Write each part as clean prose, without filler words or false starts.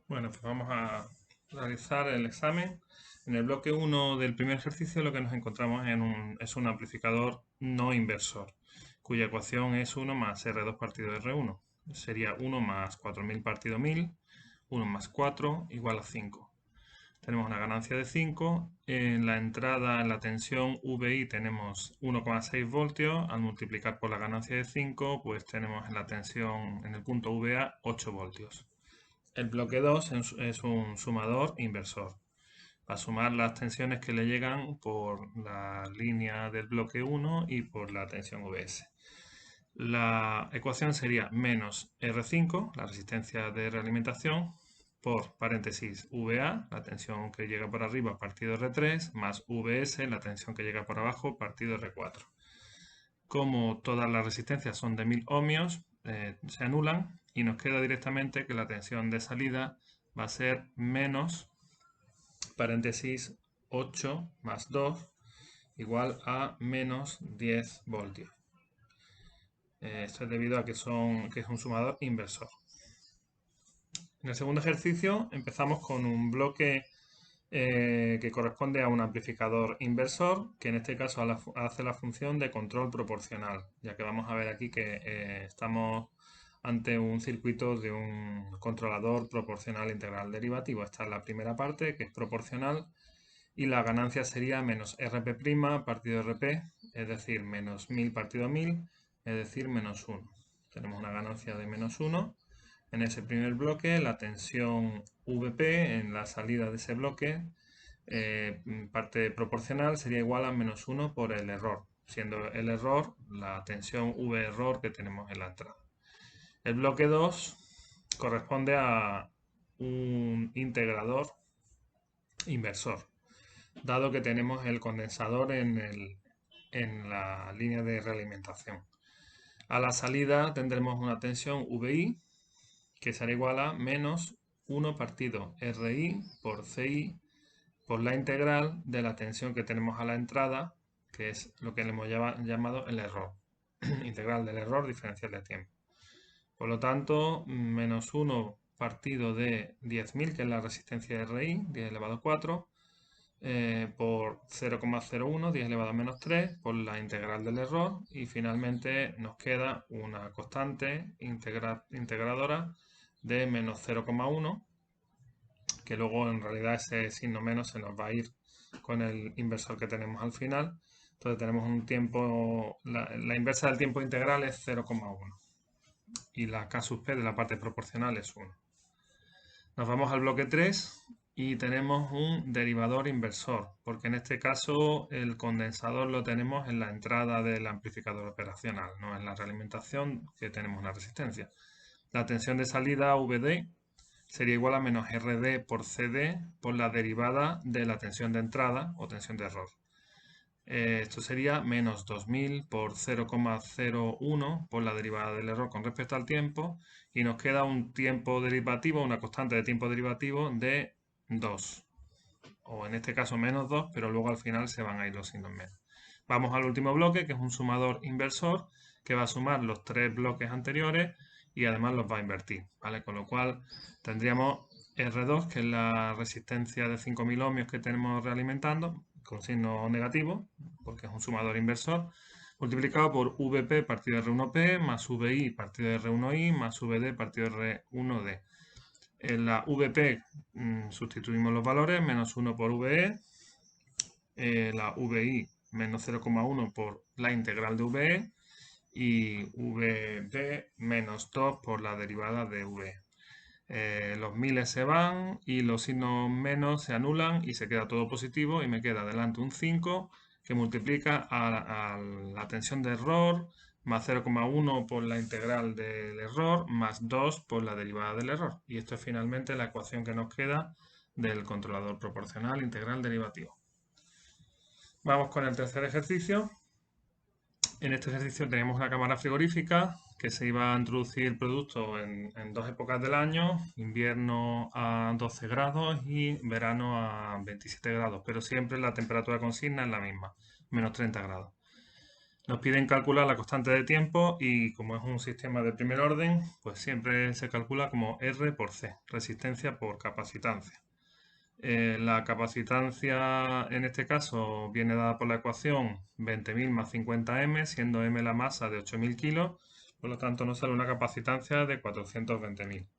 Bueno, pues vamos a realizar el examen. En el bloque 1 del primer ejercicio lo que nos encontramos es un amplificador no inversor, cuya ecuación es 1 más R2 partido R1. Sería 1 más 4000 partido 1000, 1 más 4 igual a 5. Tenemos una ganancia de 5. En la entrada, en la tensión VI tenemos 1,6 voltios. Al multiplicar por la ganancia de 5, pues tenemos en la tensión, en el punto VA, 8 voltios. El bloque 2 es un sumador inversor. Va a sumar las tensiones que le llegan por la línea del bloque 1 y por la tensión VS. La ecuación sería menos R5, la resistencia de realimentación, por paréntesis VA, la tensión que llega por arriba partido R3, más VS, la tensión que llega por abajo partido R4. Como todas las resistencias son de 1000 ohmios, se anulan y nos queda directamente que la tensión de salida va a ser menos paréntesis 8 más 2 igual a menos 10 voltios. Esto es debido a que es un sumador inversor. En el segundo ejercicio empezamos con un bloque que corresponde a un amplificador inversor, que en este caso hace la función de control proporcional, ya que vamos a ver aquí que estamos ', un circuito de un controlador proporcional integral derivativo. Esta es la primera parte, que es proporcional, y la ganancia sería menos Rp' partido Rp, es decir, menos 1000 partido 1000, es decir, menos 1. Tenemos una ganancia de menos 1. En ese primer bloque, la tensión Vp en la salida de ese bloque, parte proporcional, sería igual a menos 1 por el error, siendo el error la tensión V error que tenemos en la entrada. El bloque 2 corresponde a un integrador inversor, dado que tenemos el condensador en la línea de realimentación. A la salida tendremos una tensión VI que será igual a menos 1 partido RI por CI por la integral de la tensión que tenemos a la entrada, que es lo que le hemos llamado el error. Integral del error diferencial de tiempo. Por lo tanto, menos 1 partido de 10.000, que es la resistencia de RI, 10 elevado a 4, por 0,01, 10 elevado a menos 3, por la integral del error, y finalmente nos queda una constante integradora de menos 0,1, que luego en realidad ese signo menos se nos va a ir con el inversor que tenemos al final. Entonces tenemos un tiempo, la inversa del tiempo integral es 0,1 y la K sub P de la parte proporcional es 1. Nos vamos al bloque 3 y tenemos un derivador inversor, porque en este caso el condensador lo tenemos en la entrada del amplificador operacional, no en la realimentación, que tenemos una resistencia. La tensión de salida VD sería igual a menos RD por CD por la derivada de la tensión de entrada o tensión de error. Esto sería menos 2000 por 0,01 por la derivada del error con respecto al tiempo, y nos queda un tiempo derivativo, una constante de tiempo derivativo de 2, o en este caso menos 2, pero luego al final se van a ir los signos menos. Vamos al último bloque, que es un sumador inversor, que va a sumar los tres bloques anteriores y además los va a invertir, ¿vale? Con lo cual tendríamos R2, que es la resistencia de 5000 ohmios que tenemos realimentando, con signo negativo, porque es un sumador inversor, multiplicado por Vp partido de R1P más Vi partido de R1I más Vd partido de R1D. En la Vp sustituimos los valores, menos 1 por Ve, la Vi menos 0,1 por la integral de Ve y Vb menos 2 por la derivada de V. Los miles se van y los signos menos se anulan y se queda todo positivo, y me queda delante un 5 que multiplica a la tensión de error más 0,1 por la integral del error más 2 por la derivada del error. Y esto es finalmente la ecuación que nos queda del controlador proporcional integral derivativo. Vamos con el tercer ejercicio. En este ejercicio tenemos una cámara frigorífica que se iba a introducir producto en dos épocas del año, invierno a 12 grados y verano a 27 grados, pero siempre la temperatura consigna es la misma, menos 30 grados. Nos piden calcular la constante de tiempo y como es un sistema de primer orden, pues siempre se calcula como R por C, resistencia por capacitancia. La capacitancia en este caso viene dada por la ecuación 20.000 más 50m, siendo m la masa de 8.000 kilos, por lo tanto nos sale una capacitancia de 420.000.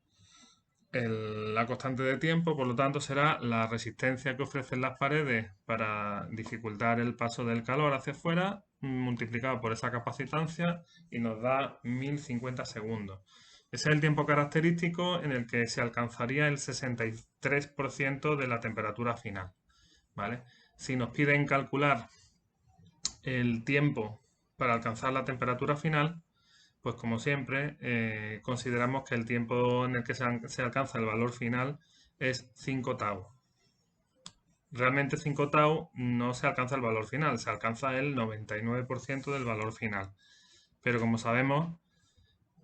La constante de tiempo, por lo tanto, será la resistencia que ofrecen las paredes para dificultar el paso del calor hacia afuera, multiplicado por esa capacitancia y nos da 1050 segundos. Ese es el tiempo característico en el que se alcanzaría el 63% de la temperatura final, ¿vale? Si nos piden calcular el tiempo para alcanzar la temperatura final, pues como siempre, consideramos que el tiempo en el que se alcanza el valor final es 5 tau. Realmente 5 tau no se alcanza el valor final, se alcanza el 99% del valor final. Pero como sabemos,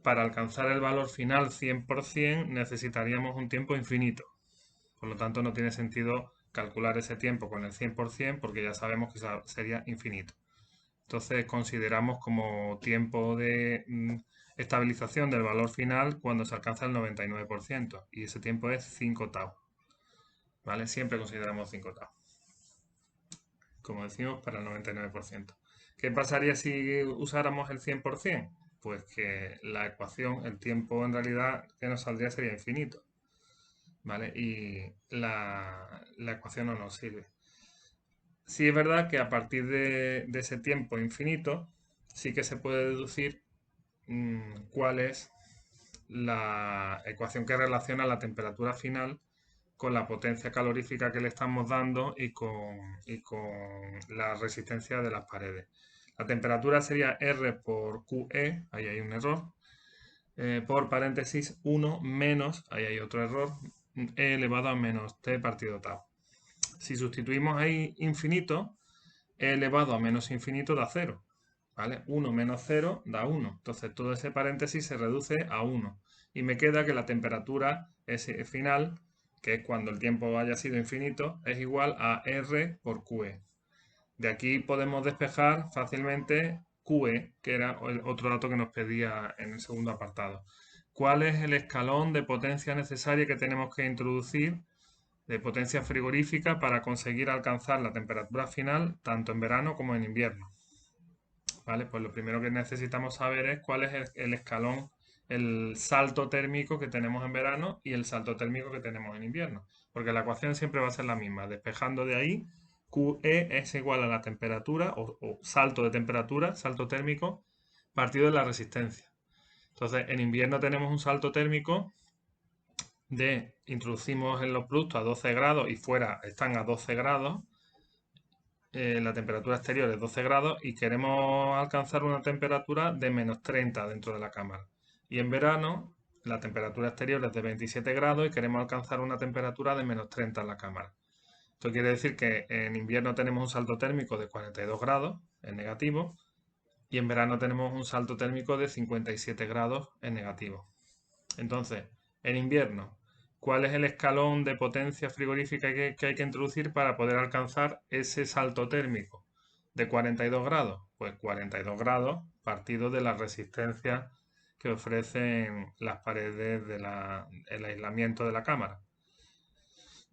para alcanzar el valor final 100% necesitaríamos un tiempo infinito. Por lo tanto, no tiene sentido calcular ese tiempo con el 100% porque ya sabemos que sería infinito. Entonces consideramos como tiempo de estabilización del valor final cuando se alcanza el 99% y ese tiempo es 5 tau. ¿Vale? Siempre consideramos 5 tau. Como decimos, para el 99%. ¿Qué pasaría si usáramos el 100%? Pues que la ecuación, el tiempo en realidad que nos saldría sería infinito. ¿Vale? Y la ecuación no nos sirve. Sí es verdad que a partir de ese tiempo infinito sí que se puede deducir cuál es la ecuación que relaciona la temperatura final con la potencia calorífica que le estamos dando y con la resistencia de las paredes. La temperatura sería R por QE, ahí hay un error, por paréntesis 1 menos, ahí hay otro error, E elevado a menos T partido tau. Si sustituimos ahí infinito, E elevado a menos infinito da 0. ¿Vale? 1 menos 0 da 1. Entonces todo ese paréntesis se reduce a 1. Y me queda que la temperatura final, que es cuando el tiempo haya sido infinito, es igual a R por QE. De aquí podemos despejar fácilmente QE, que era el otro dato que nos pedía en el segundo apartado. ¿Cuál es el escalón de potencia necesaria que tenemos que introducir de potencia frigorífica para conseguir alcanzar la temperatura final tanto en verano como en invierno? ¿Vale? Pues lo primero que necesitamos saber es cuál es el escalón, el salto térmico que tenemos en verano y el salto térmico que tenemos en invierno. Porque la ecuación siempre va a ser la misma. Despejando de ahí, QE es igual a la temperatura o salto de temperatura, salto térmico, partido de la resistencia. Entonces, en invierno tenemos un salto térmico introducimos en los productos a 12 grados y fuera están a 12 grados, la temperatura exterior es 12 grados y queremos alcanzar una temperatura de menos 30 dentro de la cámara. Y en verano la temperatura exterior es de 27 grados y queremos alcanzar una temperatura de menos 30 en la cámara. Esto quiere decir que en invierno tenemos un salto térmico de 42 grados en negativo y en verano tenemos un salto térmico de 57 grados en negativo. Entonces, en invierno, ¿cuál es el escalón de potencia frigorífica que hay que introducir para poder alcanzar ese salto térmico de 42 grados? Pues 42 grados partido de la resistencia que ofrecen las paredes del aislamiento de la cámara.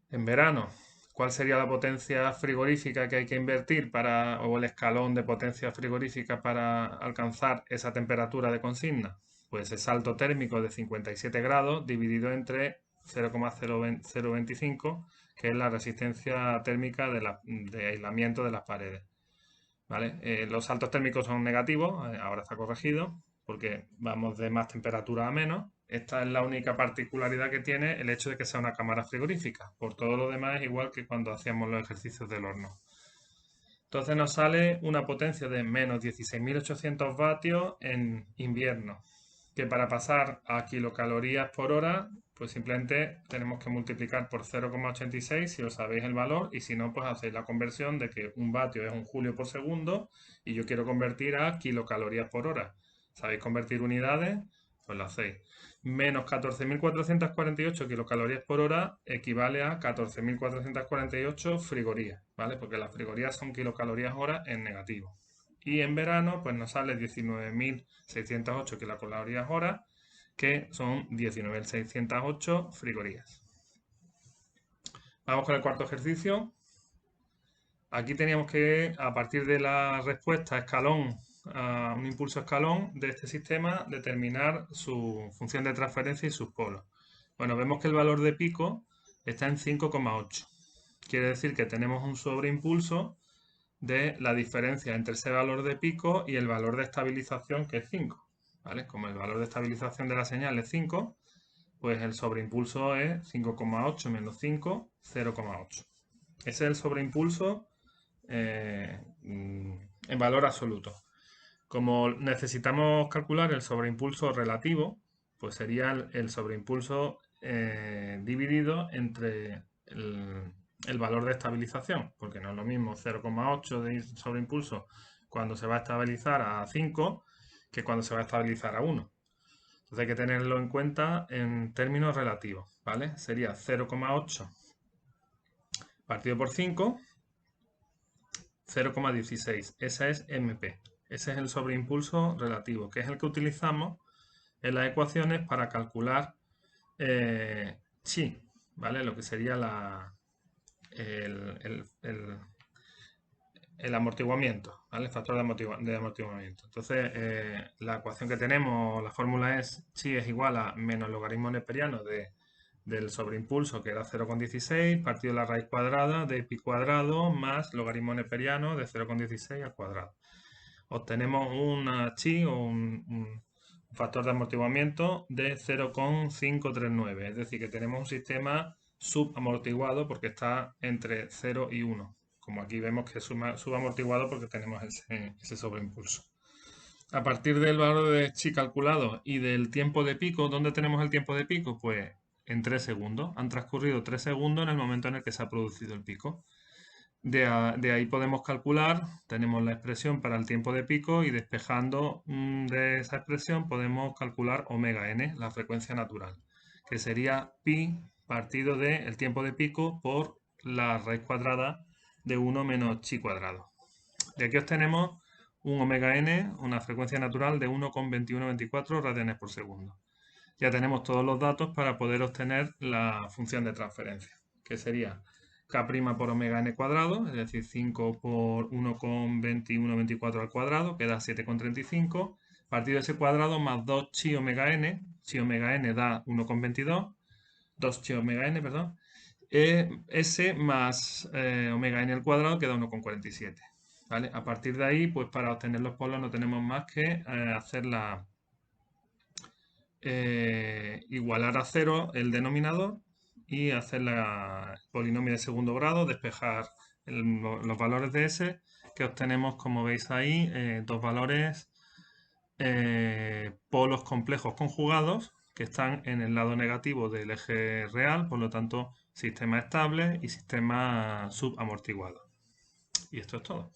En verano, ¿cuál sería la potencia frigorífica que hay que invertir o el escalón de potencia frigorífica para alcanzar esa temperatura de consigna? Pues el salto térmico de 57 grados dividido entre 0,025, que es la resistencia térmica de aislamiento de las paredes. ¿Vale? Los saltos térmicos son negativos, ahora está corregido, porque vamos de más temperatura a menos. Esta es la única particularidad que tiene el hecho de que sea una cámara frigorífica. Por todo lo demás es igual que cuando hacíamos los ejercicios del horno. Entonces nos sale una potencia de menos 16.800 vatios en invierno, que para pasar a kilocalorías por hora, pues simplemente tenemos que multiplicar por 0,86 si os sabéis el valor y si no, pues hacéis la conversión de que un vatio es un julio por segundo y yo quiero convertir a kilocalorías por hora. ¿Sabéis convertir unidades? Pues lo hacéis. Menos 14.448 kilocalorías por hora equivale a 14.448 frigorías, ¿vale? Porque las frigorías son kilocalorías hora en negativo. Y en verano, pues nos sale 19.608 kilocalorías hora, que son 19.608 frigorías. Vamos con el cuarto ejercicio. Aquí teníamos que, a partir de la respuesta escalón, a un impulso escalón de este sistema, determinar su función de transferencia y sus polos. Bueno, vemos que el valor de pico está en 5,8. Quiere decir que tenemos un sobreimpulso de la diferencia entre ese valor de pico y el valor de estabilización, que es 5. ¿Vale? Como el valor de estabilización de la señal es 5, pues el sobreimpulso es 5,8 menos 5, 0,8. Ese es el sobreimpulso en valor absoluto. Como necesitamos calcular el sobreimpulso relativo, pues sería el sobreimpulso dividido entre el valor de estabilización, porque no es lo mismo 0,8 de sobreimpulso cuando se va a estabilizar a 5 que cuando se va a estabilizar a 1. Entonces hay que tenerlo en cuenta en términos relativos, ¿vale? Sería 0,8 partido por 5, 0,16. Esa es MP. Ese es el sobreimpulso relativo, que es el que utilizamos en las ecuaciones para calcular chi, ¿vale? Lo que sería el amortiguamiento, ¿vale? El factor de amortiguamiento. Entonces, la ecuación que tenemos, la fórmula es chi es igual a menos logaritmo neperiano del sobreimpulso, que era 0,16, partido de la raíz cuadrada de pi cuadrado más logaritmo neperiano de 0,16 al cuadrado. Obtenemos una chi o un factor de amortiguamiento de 0,539, es decir, que tenemos un sistema subamortiguado porque está entre 0 y 1. Como aquí vemos que es subamortiguado porque tenemos ese sobreimpulso. A partir del valor de chi calculado y del tiempo de pico, ¿dónde tenemos el tiempo de pico? Pues en 3 segundos. Han transcurrido 3 segundos en el momento en el que se ha producido el pico. De ahí podemos calcular, tenemos la expresión para el tiempo de pico y despejando de esa expresión podemos calcular omega n, la frecuencia natural, que sería pi partido del tiempo de pico por la raíz cuadrada de 1 menos chi cuadrado. De aquí obtenemos un omega n, una frecuencia natural de 1,2124 radianes por segundo. Ya tenemos todos los datos para poder obtener la función de transferencia, que sería k' por omega n cuadrado, es decir, 5 por 1,2124 al cuadrado, que da 7,35, partido de ese cuadrado más 2 chi omega n da 1,22, 2 chi omega n, perdón, S más omega n al cuadrado, que da 1,47. ¿Vale? A partir de ahí, pues para obtener los polos no tenemos más que hacer igualar a 0 el denominador y hacer el polinomio de segundo grado, despejar los valores de S, que obtenemos, como veis ahí, dos valores polos complejos conjugados que están en el lado negativo del eje real, por lo tanto, sistema estable y sistema subamortiguado. Y esto es todo.